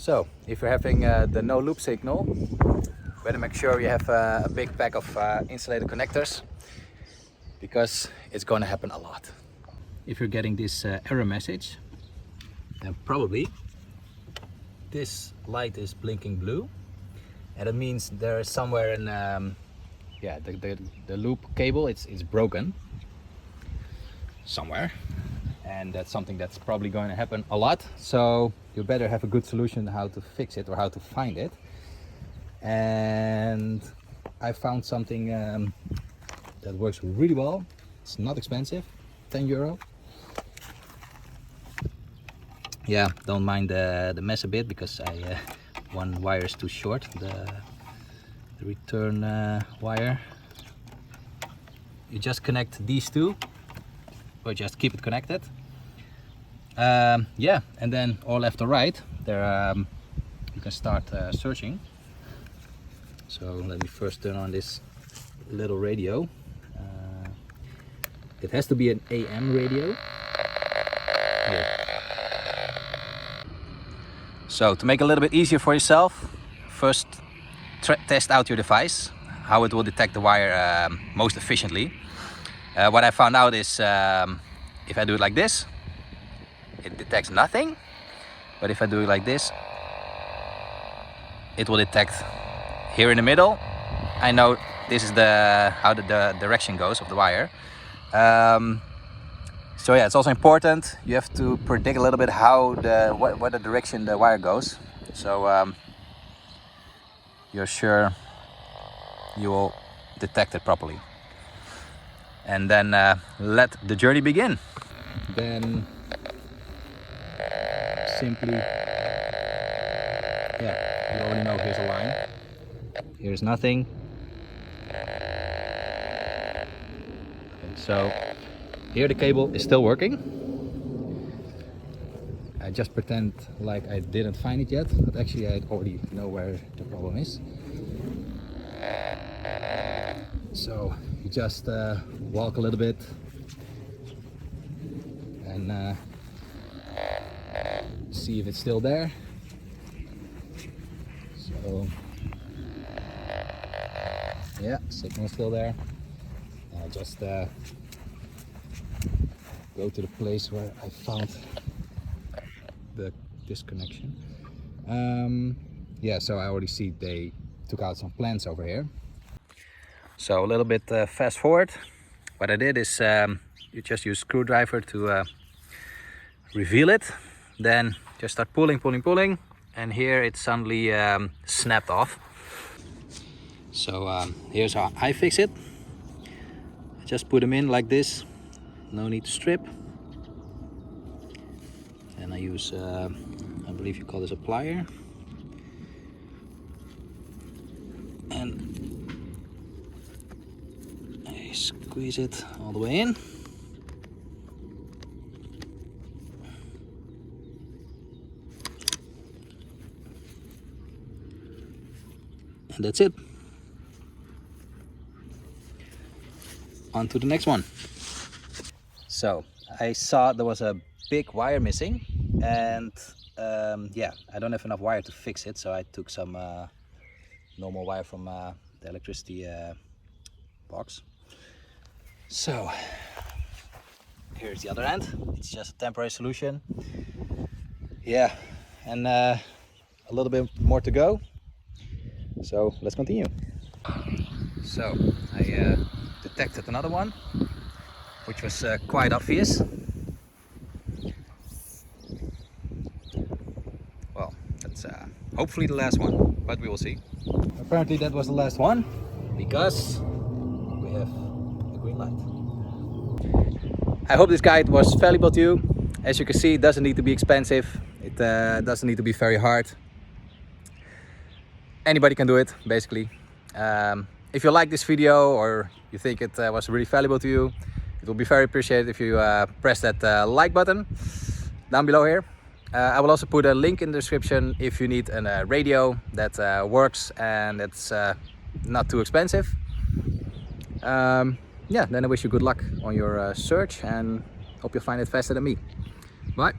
So if you're having the no loop signal, better make sure you have a big pack of insulated connectors, because it's going to happen a lot. If you're getting this error message, then probably this light is blinking blue, and it means there is somewhere in yeah, the loop cable, it's broken somewhere, and that's something that's probably going to happen a lot. So you better have a good solution how to fix it or how to find it. And I found something that works really well. It's not expensive, €10. Yeah, don't mind the mess a bit, because one wire is too short, the return wire. You just connect these two, or just keep it connected. Yeah, and then or left or right there, you can start searching. So let me first turn on this little radio. It has to be an AM radio. Here. So to make it a little bit easier for yourself, first test out your device, how it will detect the wire most efficiently. What I found out is if I do it like this, it detects nothing. But if I do it like this, it will detect here in the middle. I know this is how the direction goes of the wire. So yeah, it's also important. You have to predict a little bit how what the direction the wire goes. So you're sure you will detect it properly. And then let the journey begin. Then simply, yeah, you already know here's a line. Here's nothing. Okay, so here the cable is still working. I just pretend like I didn't find it yet, but actually I already know where the problem is. So you just walk a little bit and see if it's still there. So yeah, signal still there. And I just go to the place where I found the disconnection. Yeah, so I already see they took out some plants over here. So a little bit fast forward. What I did is you just use screwdriver to reveal it. Then just start pulling, and here it suddenly snapped off. So here's how I fix it. I just put them in like this. No need to strip. And I use, I believe you call this a plier. And I squeeze it all the way in. And that's it. On to the next one. So I saw there was a big wire missing, and yeah, I don't have enough wire to fix it, so I took some normal wire from the electricity box. So here's the other end. It's just a temporary solution. Yeah, and a little bit more to go. So let's continue. So I detected another one, which was quite obvious. Well, that's hopefully the last one, but we will see. Apparently that was the last one, because we have a green light. I hope this guide was valuable to you. As you can see, it doesn't need to be expensive. It doesn't need to be very hard. Anybody can do it, basically. If you like this video or you think it was really valuable to you, it will be very appreciated if you press that like button down below here. I will also put a link in the description if you need a radio that works and it's not too expensive. Yeah, then I wish you good luck on your search and hope you'll find it faster than me. Bye.